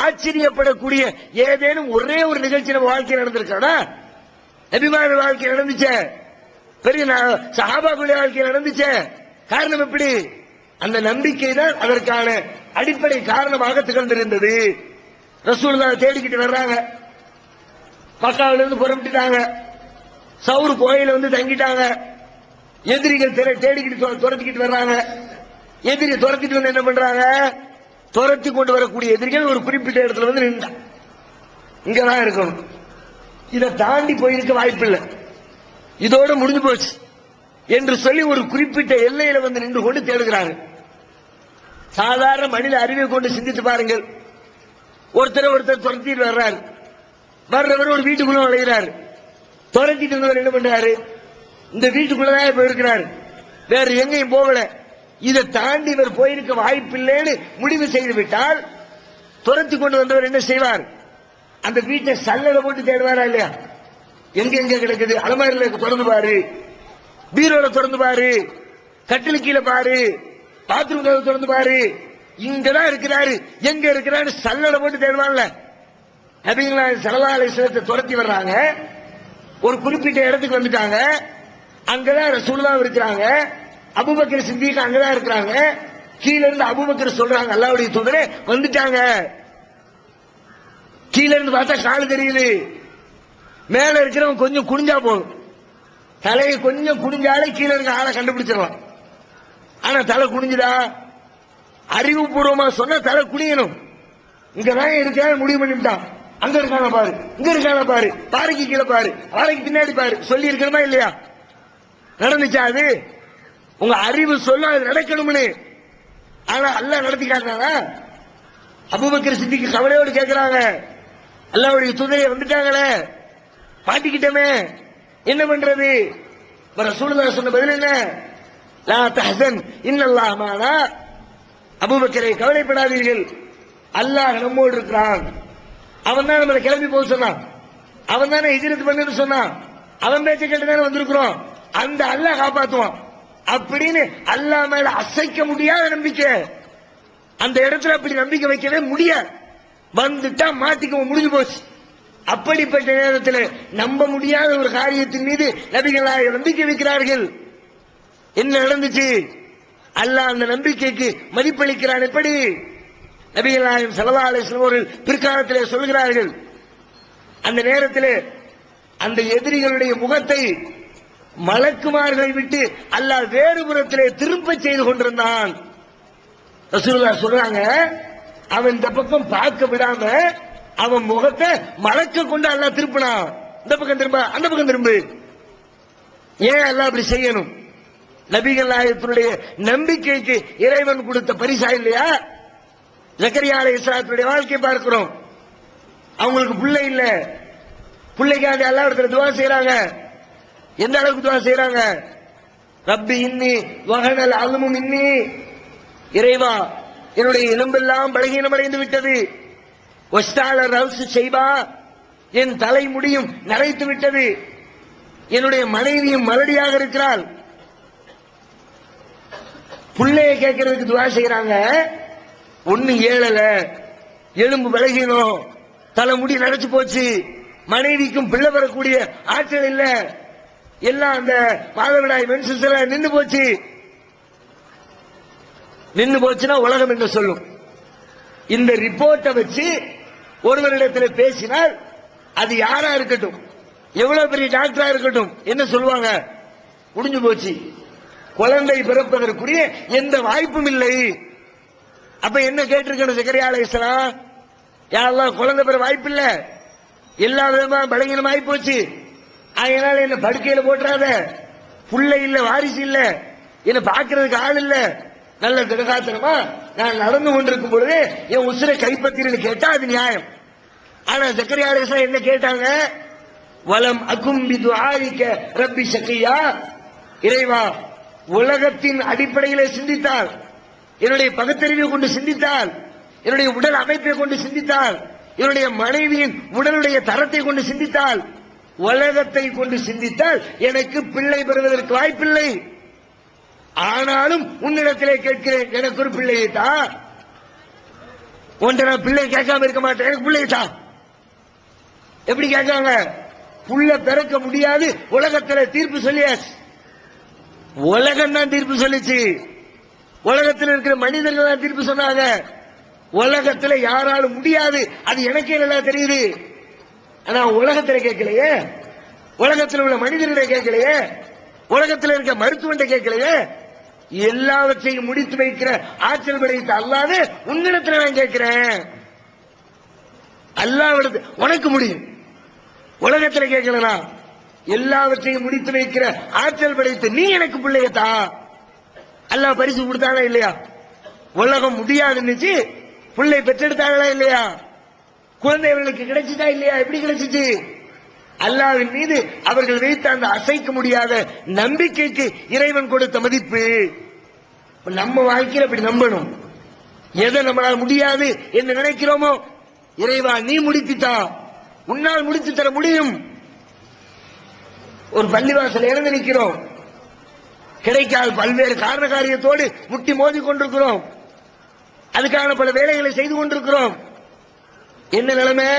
ஆச்சரியப்படக்கூடிய ஏதேனும் ஒரே ஒரு நிகழ்ச்சி நம்ம வாழ்க்கையில் நடந்திருக்கா? நபிமார்கள் வாழ்க்கை நடந்துச்ச, பெரிய சஹாபாக்களுடைய வாழ்க்கை நடந்துச்ச. காரணம் எப்படி? அந்த நம்பிக்கை தான் அதற்கான அடிப்படை காரணமாக திகழ்ந்திருந்தது. ரசூலுல்லாஹ் தேடிக்கிட்டு வர்றாங்க, மக்காவில இருந்து புறப்பட்டுட்டாங்க, சவுர் கோயில வந்து தங்கிட்டாங்க. எதிரிகள் தேடிக்கிட்டு துரத்திக்கிட்டு வர்றாங்க. எதிரி துரத்திட்டு வந்து என்ன பண்றாங்க? துரத்தி கொண்டு வரக்கூடிய எதிரிகள் ஒரு குறிப்பிட்ட இடத்துல வந்து நின்றா, இங்கதான் இருக்கணும், இதை தாண்டி போயிருக்க வாய்ப்பு இல்லை, இதோட முடிஞ்சு போச்சு என்று சொல்லி ஒரு குறிப்பிட்ட எல்லையில வந்து நின்று கொண்டு தேடுகிறாங்க. சாதாரண மனித அறிவை கொண்டு சிந்தித்து பாருங்கள். ஒருத்தர் துரத்திட்டு வர்றாரு, வர்றவர் ஒரு வீட்டுக்குள்ள நுழைகிறாரு, துரத்திட்டு இருந்தவர் என்ன பண்றாரு? இந்த வீட்டுக்குள்ளதான் போயிருக்கிறாரு, வேற எங்கேயும் போகல. இதை தாண்டி இவர் போயிருக்க வாய்ப்பில்லைன்னு முடிவு செய்து விட்டால் துரத்தி கொண்டு வந்தவர் என்ன செய்வார்? அந்த வீட்டை சல்லடை போட்டு தேடுவாரா இல்லையா? எங்க எங்க கிடக்குது, அலமாரில திறந்து பாரு, பீரோல திறந்து பாரு, கட்டில கீழே பாரு, பாத்ரூம் கதவு திறந்து பாரு, இங்கதான் இருக்கிறாரு, எங்க இருக்கிறாரு சல்லடை போட்டு தேடுவான்ல. நபிகளா ஸல்லல்லாஹு அலைஹி வஸல்லம் துரத்தி வர்றாங்க, ஒரு குறிப்பிட்ட இடத்துக்கு வந்துட்டாங்க, அங்கதான் ரசூலுல்லாஹ் இருக்கிறாங்க, அபூபக்கர் சித்திக் அங்கதான் இருக்கிறாங்க. கீழ இருந்து அபூபக்கர் சொல்றாங்க, அல்லாஹ்வுடைய தூதரே வந்துட்டாங்க. கீழ இருந்து பார்த்தா கால் தெரியுது, மேல இருக்கிறவங்க கொஞ்சம் குனிஞ்சா போதும், தலையை கொஞ்சம் குனிஞ்சாலே கீழே இருக்க ஆளை கண்டுபிடிச்சிடலாம். ஆனா தலை குனிஞ்சுதா? அறிவுபூர்வமா சொன்னா தலை குனியணும். இங்கதான் இருக்க முடிவு பண்ணிட்டான், அங்க இருக்கான பாரு, இங்க இருக்கான பாரு, பாறைக்கு கீழே பாரு, பாறைக்கு பின்னாடி பாரு, சொல்லி இருக்கணுமா இல்லையா? நடந்துச்சா அது? உங்க அறிவு சொல்ல அது நடக்கணும்னு. ஆனா அல்லாஹ் நடத்தி காட்டினானா? அபூபக்கர் சித்திக்கு கவலையோடு கேட்கிறாங்க, அல்லாஹ்வுடைய தூதரே வந்துட்டாங்களே, மாட்டிக்கிட்டமே, என்ன பண்றது? ரசூலுல்லாஹ் சொன்ன பதில் என்ன? லா தஹ்சன் இன்னல்லாஹ் மஅனா. அபூபக்கரை கவலைப்படாதீர்கள், அல்லாஹ் நம்மோடு இருக்கிறான். அவன் தான் நம்மளை கிளம்பி போக சொன்னான், அவன் தானே ஹிஜ்ரத் பண்ணுன்னு சொன்னான், அவன் பேச்சை கேட்டு தானே வந்திருக்கிறோம், அந்த அல்லாஹ் காப்பாத்துவான் அப்படின்னு அல்லாஹ் மேல அசைக்க முடியாத நம்பிக்கை. அந்த இடத்துல அப்படி நம்பிக்கை வைக்கவே முடியாது. வந்துட்டா மாட்டிக்க முடிஞ்சு போச்சு. அப்படிப்பட்ட நேரத்தில் நம்ப முடியாத ஒரு காரியத்தின் மீது நபிகளாக நம்பிக்கை வைக்கிறார்கள். என்ன நடந்துச்சு? அல்லாஹ் அந்த நம்பிக்கைக்கு மதிப்பளிக்கிறான். எப்படி? நபிகள் நாயகம் ஸல்லல்லாஹு அலைஹி வஸல்லம் அவர்கள் பிற்காலத்திலே சொல்கிறார்கள், அந்த நேரத்தில் அந்த எதிரிகளுடைய முகத்தை மலக்குமார்களை விட்டு அல்லாஹ் வேறு புறத்திலே திரும்ப செய்து கொண்டிருந்தான். ரசூலுல்லாஹ் சொல்றாங்க, அவன் இந்த பக்கம் பார்க்க விடாம அவன் முகத்தை மலக்க கொண்டு அல்லாஹ் திருப்பினான். இந்த பக்கம் திரும்ப, அந்த பக்கம் திரும்ப. ஏன் அல்லாஹ் அப்படி செய்யணும்? நபிகள் நாயகத்தினுடைய நம்பிக்கைக்கு இறைவன் கொடுத்த பரிசா இல்லையா? ஜக்கரியா அலைஹிஸ்ஸலாத்துடைய வாழ்க்கை பார்க்கிறோம். அவங்களுக்கு பிள்ளை இல்ல, பிள்ளைக்காக அல்லாஹ்விடத்துல துஆ செய்றாங்க. எந்த அளவுக்கு துஆ செய்றாங்க? ரப்பி இன்னி வஹனல் அல்மு மின்னி, இறைவா என்னுடைய எலும்பெல்லாம் பலகீனமடைந்து விட்டது, வஸ்தால ரவுசு செய்வா, என் தலைமுடியும் நரைத்து விட்டது, என்னுடைய மனைவியும் மலடியாக இருக்கிறாள். புள்ளைய கேட்கறதுக்கு துஆ செய்யறாங்க. ஒண்ணு ஏழல, எலும்பு பலகீனம், தலைமுடி நரைச்சு போச்சு, மனைவிக்கும் பிள்ளை வரக்கூடிய ஆற்றல் இல்ல, எல்லாம் அந்த மாதவிடாய் மென்சஸ் எல்லாம் நின்று போச்சு. நின்று போச்சுன்னா உலகம் என்று சொல்லும். இந்த ரிப்போர்ட்டை வச்சு ஒருவரிடத்தில் பேசினால் அது யாரா இருக்கட்டும், எவ்வளவு பெரிய டாக்டரா இருக்கட்டும், என்ன சொல்லுவாங்க? முடிஞ்சு போச்சு, குழந்தை பிறப்பதற்குரிய எந்த வாய்ப்பும் இல்லை. அப்ப என்ன கேட்டிருக்கணும் ஜக்கரியா அலைஹிஸ்ஸலாம்? யா அல்லாஹ், குழந்தை பெற வாய்ப்பு இல்ல, எல்லா விதமா பலகீனமாயி போச்சு, அதனால என்ன படுக்கையில போட்டுறாத, புள்ள இல்ல, வாரிசு இல்ல, என்ன பாக்குறதுக்கு ஆள் இல்ல, நல்ல திடகாத்திரமா நான் நடந்து கொண்டிருக்கும் பொழுது என் உசுரை கைப்பற்றின்னு கேட்டா அது நியாயம். ஆனா ஜக்கரியா அலைஹிஸ்ஸலாம் என்ன கேட்டாங்க? வலம் அகும் பிதுஆயிக ரப்பி ஷகியா, இறைவா உலகத்தின் அடிப்படையிலே சிந்தித்தால், என்னுடைய பகுத்தறிவை கொண்டு சிந்தித்தால், என்னுடைய உடல் அமைப்பை கொண்டு சிந்தித்தால், என்னுடைய மனைவியின் உடலுடைய தரத்தை கொண்டு சிந்தித்தால், உலகத்தை கொண்டு சிந்தித்தால் எனக்கு பிள்ளை பெறுவதற்கு வாய்ப்பில்லை. ஆனாலும் உன்னிடத்திலே கேட்கிறேன், எனக்கு ஒரு பிள்ளையை தா. ஒன்றை நான் பிள்ளை கேட்காம இருக்க மாட்டேன், எனக்கு பிள்ளையை தா. எப்படி கேட்காங்க? புள்ள பிறக்க முடியாது, உலகத்தில் தீர்ப்பு சொல்லியாச்சு. உலகம் தான் தீர்ப்பு சொல்லிச்சு, உலகத்தில் இருக்கிற மனிதர்கள் தான் தீர்ப்பு சொன்னாங்க. உலகத்தில் யாராலும் முடியாது, அது எனக்கே நல்லா தெரியுது. ஆனா உலகத்தில் கேட்கலையே, உலகத்தில் உள்ள மனிதர்களை கேட்கலையே, உலகத்தில் இருக்க மருத்துவத்தை கேட்கலையே. எல்லாவற்றையும் முடித்து வைக்கிற ஆற்றல் படைத்த அல்லாஹ்வே உன்னிடத்தில் நான் கேட்கிறேன். அல்லாஹ்விடத்து உனக்கு முடியும், உலகத்தில் கேட்கலனா. எல்லாவற்றையும் முடித்து வைக்கிற ஆற்றல் படைத்த நீ எனக்கு பிள்ளையத்தா. அல்லாஹ் பரிசு கொடுத்தானா இல்லையா? உலகம் முடியாதுன்னு பிள்ளை பெற்றெடுத்தாங்களா இல்லையா? குழந்தைகளுக்கு கிடைச்சிட்டா இல்லையா? எப்படி கிடைச்சிச்சு? அல்லாஹ்வின் மீது அவர்கள் வைத்த அந்த அசைக்க முடியாத நம்பிக்கைக்கு இறைவன் கொடுத்த மதிப்பு. நம்ம வாழ்க்கையில் அப்படி நம்பணும். எதை நம்மளால் முடியாது என்று நினைக்கிறோமோ, இறைவா நீ முடித்துட்டா, உன்னால் முடித்து தர முடியும். ஒரு பள்ளிவாசல் இறந்து நிற்கிறோம், கிடைக்காத பல்வேறு காரண காரியத்தோடு முட்டி மோதி கொண்டிருக்கிறோம், அதுக்கான பல வேலைகளை செய்து கொண்டிருக்கிறோம். என்ன நிலைமை?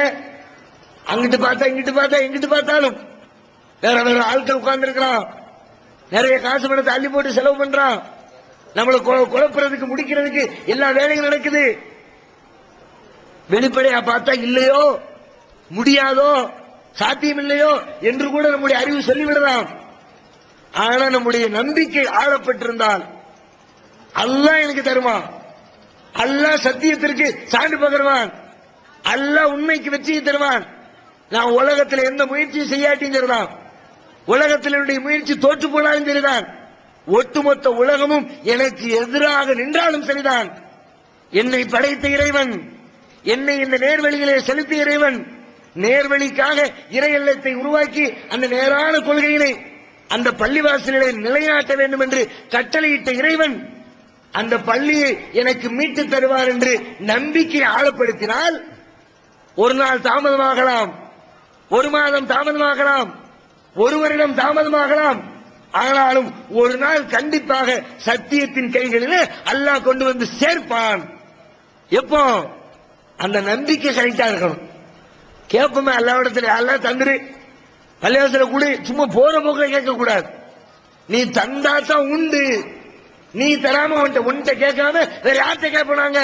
அங்கிட்டு பார்த்தா இங்கிட்டு பார்த்தா எங்கிட்டு பார்த்தாலும் வேற வேற ஆட்கள் உட்கார்ந்து இருக்கிறான், நிறைய காசு பணத்தை அள்ளி போட்டு செலவு பண்றான், நம்மளை குழப்புறதுக்கு முடிக்கிறதுக்கு எல்லா வேலைகளும் நடக்குது. வெளிப்படையா பார்த்தா இல்லையோ, முடியாதோ, சாத்தியம் இல்லையோ என்று கூட நம்முடைய அறிவு சொல்லிவிடலாம். ஆனா நம்முடைய நம்பிக்கை ஆழப்பட்டிருந்தால் அல்லாஹ் எனக்கு தருவான், அல்லாஹ் சத்தியத்திற்கு சான்று பகர்வான், அல்லாஹ் உண்மைக்கு வெற்றியை தருவான். நான் உலகத்தில் எந்த முயற்சியும் செய்யாட்டியும் சரிதான், உலகத்தில் என்னுடைய முயற்சி தோற்று போனாலும் சரிதான், ஒட்டுமொத்த உலகமும் எனக்கு எதிராக நின்றாலும் சரிதான், என்னை படைத்த இறைவன், என்னை இந்த நேர்வழியிலே செலுத்திய இறைவன், நேர்வழிக்காக இறை இல்லத்தை உருவாக்கி அந்த நேரான கொள்கையினை அந்த பள்ளிவாசலிலே நிலைநாட்ட வேண்டும் என்று கட்டளையிட்ட இறைவன் அந்த பள்ளியை எனக்கு மீட்டு தருவார் என்று நம்பிக்கை ஆழப்படுத்தினால் ஒரு நாள் தாமதமாகலாம், ஒரு மாதம் தாமதமாகலாம், ஒரு வருடம் தாமதமாகலாம், ஆனாலும் ஒரு நாள் கண்டிப்பாக சத்தியத்தின் கைகளில் அல்லாஹ் கொண்டு வந்து சேர்ப்பான். எப்போ? அந்த நம்பிக்கை கரெக்டா இருக்கணும். கேட்போமே அல்லாஹ்விடத்தில், அல்லாஹ் தந்துரு, பள்ளிவாசல கூட சும்மா போற போக்க கேட்க கூடாது. நீ தந்தாதான் உண்டு, நீ தராம உன்கிட்ட கேட்காம வேற யார்கிட்ட கேட்பாங்க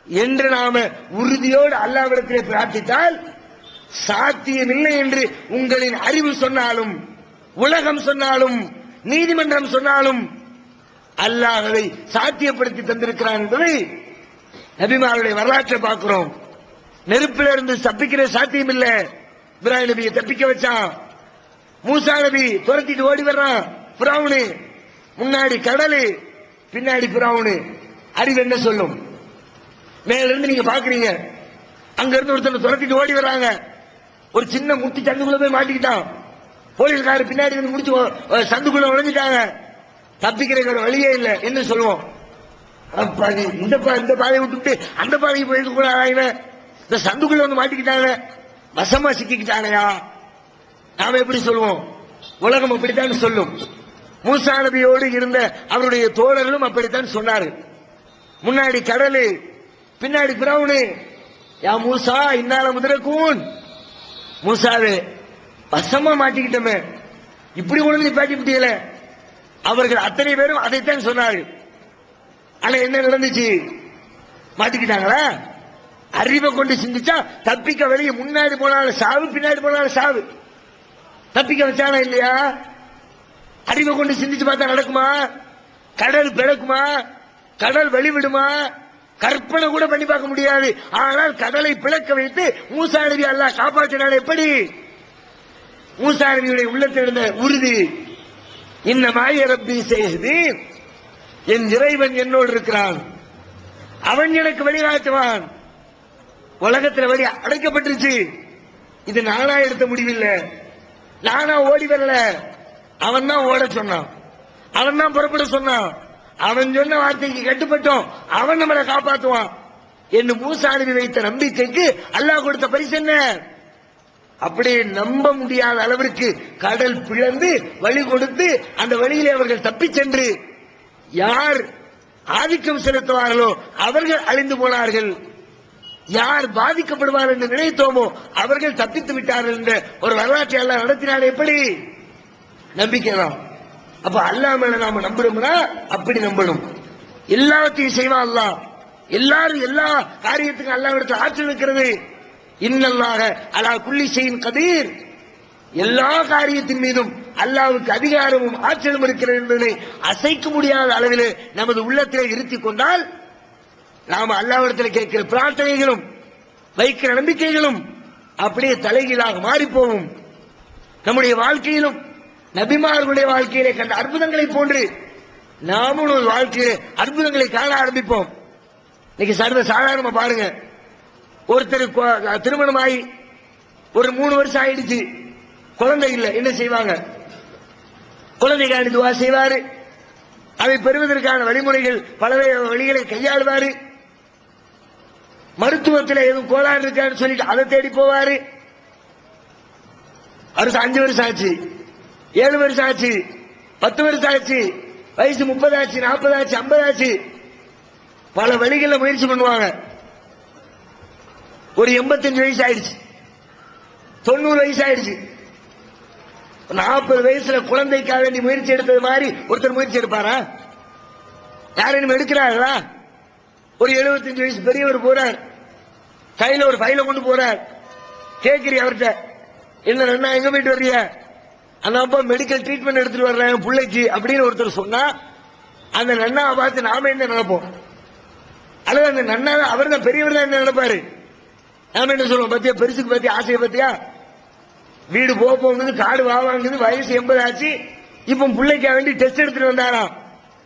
என்று நாம உறுதியோடு அல்லாஹ்விடத்திலே பிரார்த்தித்தால், சாத்தியமில்லை என்று உங்களின் அறிவு சொன்னாலும், உலகம் சொன்னாலும், நீதிமன்றம் சொன்னாலும் அல்லாஹ் அதை சாத்தியப்படுத்தி தந்திருக்கிறான் என்பதை நபிமாருடைய வரலாற்றை பார்க்கிறோம். நெருப்பிலிருந்து தப்பிக்கிற சாத்தியம் இல்ல, இப்ராஹிம் நபியை தப்பிக்க வச்சான். மூசா நபி துரத்திட்டு ஓடி வர்றான், ஃபிரௌன் முன்னாடி கடலு, பின்னாடி ஃபிரௌன். அறிவு என்ன சொல்லும்? மேல இருந்து நீங்க பாக்குறீங்க, அங்க இருந்து ஒருத்தர் துரத்திட்டு ஓடி வர்றாங்க, ஒரு சின்ன முட்டி சந்துக்குள்ள போய் மாட்டிக்கிட்டான், போலீஸ்காரர் பின்னாடி வந்து முடிச்சு சந்துக்குள்ள நுழைஞ்சிட்டாங்க, தப்பிக்கிற வழியே இல்லை என்ன சொல்லுவோம்? இந்த பாதையை விட்டுட்டு அந்த பாதைக்கு போயிருக்க கூடாது, இந்த சந்துக்குள்ள வந்து மாட்டிக்கிட்டாங்க, வசமா சிக்கிக்கிட்டானையா, நாம எப்படி சொல்லுவோம்? உலகம் அப்படித்தான் சொல்லும். மூசா நபியோடு இருந்த அவருடைய தோழர்களும் அப்படித்தான் சொன்னார்கள். முன்னாடி கடலு, பின்னாடி ஃபிரௌன். யா மூசா இன்னால முதரக்கூன், மூசாவே வசமா மாட்டிக்கிட்டோமே, இப்படி ஒண்ணு நிப்பாட்டி விட்டீங்கள. அவர்கள் அத்தனை பேரும் அதைத்தான் சொன்னார்கள். ஆனா என்ன நடந்துச்சு? மாட்டிக்கிட்டாங்களா? அறிவை கொண்டு சிந்திச்சா தப்பிக்க வெளியே, முன்னாடி போனாலும் சாவு, பின்னாடி போனாலும் சாவு. தப்பிக்க வச்சானா இல்லையா? அறிவை கொண்டு சிந்திச்சு பார்த்தா நடக்குமா? கடல் பிளக்குமா? கடல் வெளிவிடுமா? கற்பனை கூட பண்ணி பார்க்க முடியாது. ஆனால் கடலை பிளக்க வைத்து மூசா நபி அல்லாஹ் காப்பாற்றினார். எப்படி? மூசா நபியுடைய உள்ளத்தில் இருந்த உறுதி, இன்னமாய ரப்பி செய்து, என் இறைவன் என்னோடு இருக்கிறான், அவன் எனக்கு வழிகாட்டுவான். உலகத்தில் வழி அடைக்கப்பட்டுருச்சு, இது நானா எடுத்த முடிவில்லை, நானா ஓடி வரல, அவன் தான் ஓட சொன்னான், அவன் தான் புறப்பட சொன்னான், அவன் சொன்ன வார்த்தைக்கு கட்டுப்பட்டோம், அவன் நம்மளை காப்பாற்றுவான் என்று மூசா நபி வைத்த நம்பிக்கைக்கு அல்லாஹ் கொடுத்த பரிசு என்ன? அப்படியே நம்ப முடியாத அளவிற்கு கடல் பிளந்து வழி கொடுத்து அந்த வழியிலே அவர்கள் தப்பி சென்று யார் ஆதிக்கம் செலுத்துவார்களோ அவர்கள் அழிந்து போனார்கள், யார் பாதிக்கப்படுவார் என்று நினைத்தோமோ அவர்கள் தப்பித்து விட்டார்கள் என்ற ஒரு வரலாற்றை அல்லாஹ் நடத்தினார். எப்படி? நம்பிக்கை தான். அப்ப அல்லாஹ் மேல நாம நம்பணும்னா அப்படி நம்பணும். எல்லாத்தையும் செய்வான் அல்லாஹ், எல்லாரும் எல்லா காரியத்துக்கும் அல்லாஹ்விடத்தில் ஆற்றல் இருக்கிறது. இன்னல்லாஹ அலா குல்லி ஷைஇன் கதீர், எல்லா காரியத்தின் மீதும் அல்லாஹ்வுக்கு அதிகாரமும் ஆற்றலும் இருக்கிறது என்பதை அசைக்க முடியாத அளவில் நமது உள்ளத்திலே இருத்திக் கொண்டால் நாம அல்லாஹ்விடத்தில் கேட்கிற பிரார்த்தனைகளும் வைக்கிற நம்பிக்கைகளும் அப்படியே தலைகீழாக மாறி போகும். நம்முடைய வாழ்க்கையிலும் நபிமார்களுடைய வாழ்க்கையிலே கண்ட அற்புதங்களை போன்று நாமும் ஒரு வாழ்க்கையிலே அற்புதங்களை காண ஆரம்பிப்போம். இன்னைக்கு சர்வ சாதாரணமா பாருங்க, ஒருத்தர் திருமணமாகி ஒரு 3 வருஷம் ஆயிடுச்சு, குழந்தை இல்ல, என்ன செய்வாங்க? குழந்தைக்காண்டி துவா செய்வாரு. அதை பெறுவதற்கான வழிமுறைகள் பல வழிகளை கையாளுவாரு. மருத்துவத்தில் எதுவும் கோளாறு இருக்கான்னு சொல்லிட்டு அதை தேடி போவாரு. வருஷம் 5 வருஷம் ஆச்சு, 7 வருஷம் ஆச்சு, 10 வருஷம் ஆச்சு, வயசு 30 ஆச்சு, 40 ஆச்சு, 50 ஆச்சு, பல வழிகளில் முயற்சி பண்ணுவாங்க. ஒரு 85 வயசு ஆயிடுச்சு, 90 வயசு ஆயிடுச்சு. 40 வயசுல குழந்தைக்காக வேண்டி முயற்சி எடுத்தது மாதிரி ஒருத்தர் முயற்சி எடுப்பாரா? யாரும் எடுக்கிறார்களா? ஒரு 75 வயசு பெரியவர் போறார், கையில ஒரு ஃபைல கொண்டு போறார். கேட்கிறீ அவர்கிட்ட, என்ன அண்ணா எங்க போயிட்டு வர்றீங்க? அந்த அப்பா மெடிக்கல் ட்ரீட்மெண்ட் எடுத்துட்டு வர்றேன் பிள்ளைக்கு அப்படின்னு ஒருத்தர் சொன்னா, அந்த நன்னாவை பார்த்து நாம என்ன நினைப்போம்? அல்லது அந்த நன்னா அவர் தான் பெரியவர் தான் என்ன நினைப்பாரு? நாம என்ன சொல்லுவோம்? பத்தியா பெருசுக்கு பத்தியா, ஆசையை பத்தியா, வீடு போகுது, காடு வாங்குது, வயசு 80 ஆச்சு, இப்ப பிள்ளைக்காக வேண்டி டெஸ்ட் எடுத்துட்டு வந்தாராம்.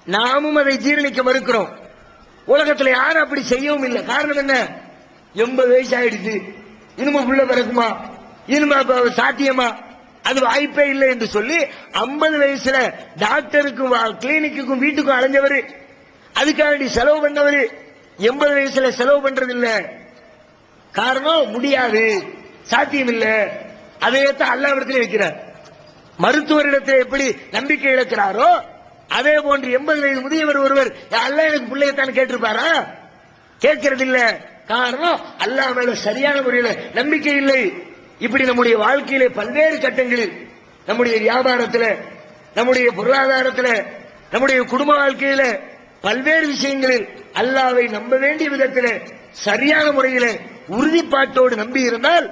நாமும் அதை ஜீரணிக்க மறுக்கிறோம். உலகத்துல யாரும் அப்படி செய்யவும் இல்லை. காரணம் என்ன? 80 வயசு ஆயிடுச்சு, இனிமே புள்ள பிறக்குமா, இனிமே சாத்தியமா, அது வாய்ப்பே இல்லை என்று சொல்லி 50 வயசுல டாக்டருக்கும் கிளினிக்கும் வீட்டுக்கும் அலைஞ்சவர், அதுக்காக வேண்டி செலவு பண்ணவர் 80 வயசுல செலவு பண்றது இல்ல. காரணம் முடியாது, சாத்தியம் இல்ல. அதையத்தான் அல்லாஹ்விடத்தில் வைக்கிறார். மருத்துவரிடத்தில் எப்படி நம்பிக்கை இழக்கிறாரோ அதே போன்று 80 வயது முதியவர் ஒருவர் அல்லாஹ் எனக்கு பிள்ளையத்தான் கேட்டிருப்பாரா? கேட்கறது இல்ல. காரணம் அல்லாஹ் மேல சரியான முறையில் நம்பிக்கை இல்லை. இப்படி நம்முடைய வாழ்க்கையிலே பல்வேறு கட்டங்களில், நம்முடைய வியாபாரத்தில், நம்முடைய பொருளாதாரத்தில், நம்முடைய குடும்ப வாழ்க்கையில பல்வேறு விஷயங்களில் அல்லாஹ்வை நம்ப வேண்டிய விதத்தில் சரியான முறையில் உறுதிப்பாட்டோடு நம்பி இருந்தால்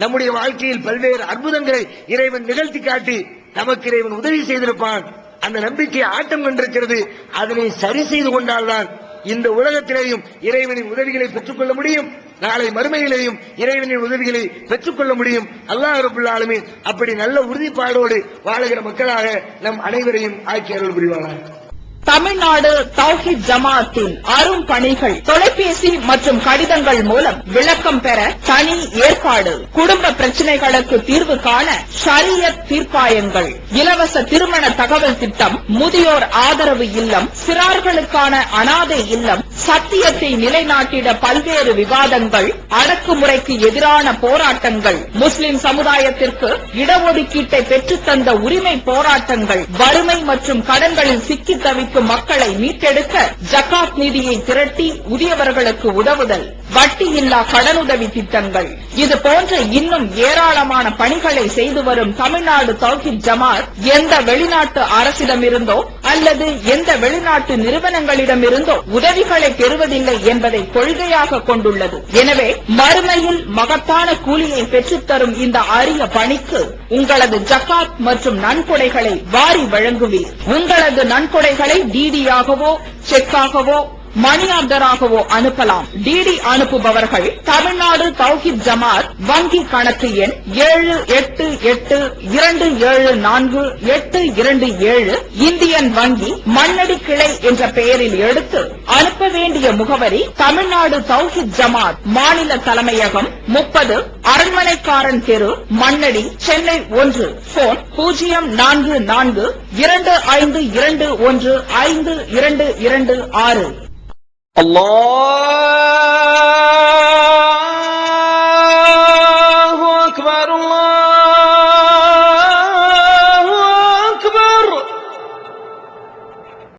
நம்முடைய வாழ்க்கையில் பல்வேறு அற்புதங்களை இறைவன் நிகழ்த்தி காட்டி நமக்கு இறைவன் உதவி செய்திருப்பான். அந்த நம்பிக்கை ஆட்டம் கொண்டிருக்கிறது. அதனை சரி செய்து கொண்டால்தான் இந்த உலகத்திலேயும் இறைவனின் உதவிகளை பெற்றுக்கொள்ள முடியும், நாளை மறுமையிலேயும் இறைவனின் உதவிகளை பெற்றுக்கொள்ள முடியும். அல்லாஹ் ரப்பல் ஆலமீன் அப்படி நல்ல உறுதிப்பாடோடு வாழுகிற மக்களாக நம் அனைவரையும் ஆக்கி அருள் புரிவானார். தமிழ்நாடு தௌஹீத் ஜமாஅத்தின் அரும் பணிகள் தொலைபேசி மற்றும் கடிதங்கள் மூலம் விளக்கம் பெற தனி ஏற்பாடு. குடும்ப பிரச்சனைகளுக்கு தீர்வு காண ஷரியத் தீர்ப்பாயங்கள், இலவச திருமண தகவல் திட்டம், முதியோர் ஆதரவு இல்லம், சிறார்களுக்கான அனாதை இல்லம், சத்தியத்தை நிலைநாட்டிட பல்வேறு விவாதங்கள், அடக்குமுறைக்கு எதிரான போராட்டங்கள், முஸ்லிம் சமுதாயத்திற்கு இடஒதுக்கீட்டை பெற்றுத்தந்த உரிமை போராட்டங்கள், வறுமை மற்றும் கடன்களில் சிக்கி தவிக்கும் மக்களை மீட்டெடுக்க ஜகாத் நிதியை திரட்டி உரியவர்களுக்கு உதவுதல், வட்டியில்லா கடனுதவி திட்டங்கள், இது போன்ற இன்னும் ஏராளமான பணிகளை செய்து வரும் தமிழ்நாடு தௌஹீத் ஜமாத் எந்த வெளிநாட்டு அரசிடமிருந்தோ அல்லது எந்த வெளிநாட்டு நிறுவனங்களிடமிருந்தோ உதவிகளை பெறுவதில்லை என்பதை கொள்கையாக கொண்டுள்ளது. எனவே மறுமையில் மகத்தான கூலியை பெற்றுத்தரும் இந்த அரிய பணிக்கு உங்களது ஜகாத் மற்றும் நன்கொடைகளை வாரி வழங்குவீர். உங்களது நன்கொடைகளை டிடியாகவோ செக்காகவோ மணி ஆர்டராகவோ அனுப்பலாம். டிடி அனுப்புபவர்கள் தமிழ்நாடு தௌஹீத் ஜமாத் வங்கி கணக்கு எண் 7882748827 இந்தியன் வங்கி மண்ணடி கிளை என்ற பெயரில் எடுத்து அனுப்ப வேண்டிய முகவரி தமிழ்நாடு தௌஹீத் ஜமாத் மாநில தலைமையகம் 30 அரண்மனைக்காரன் தெரு, மண்ணடி, சென்னை 1. போன் 044252152226. Allah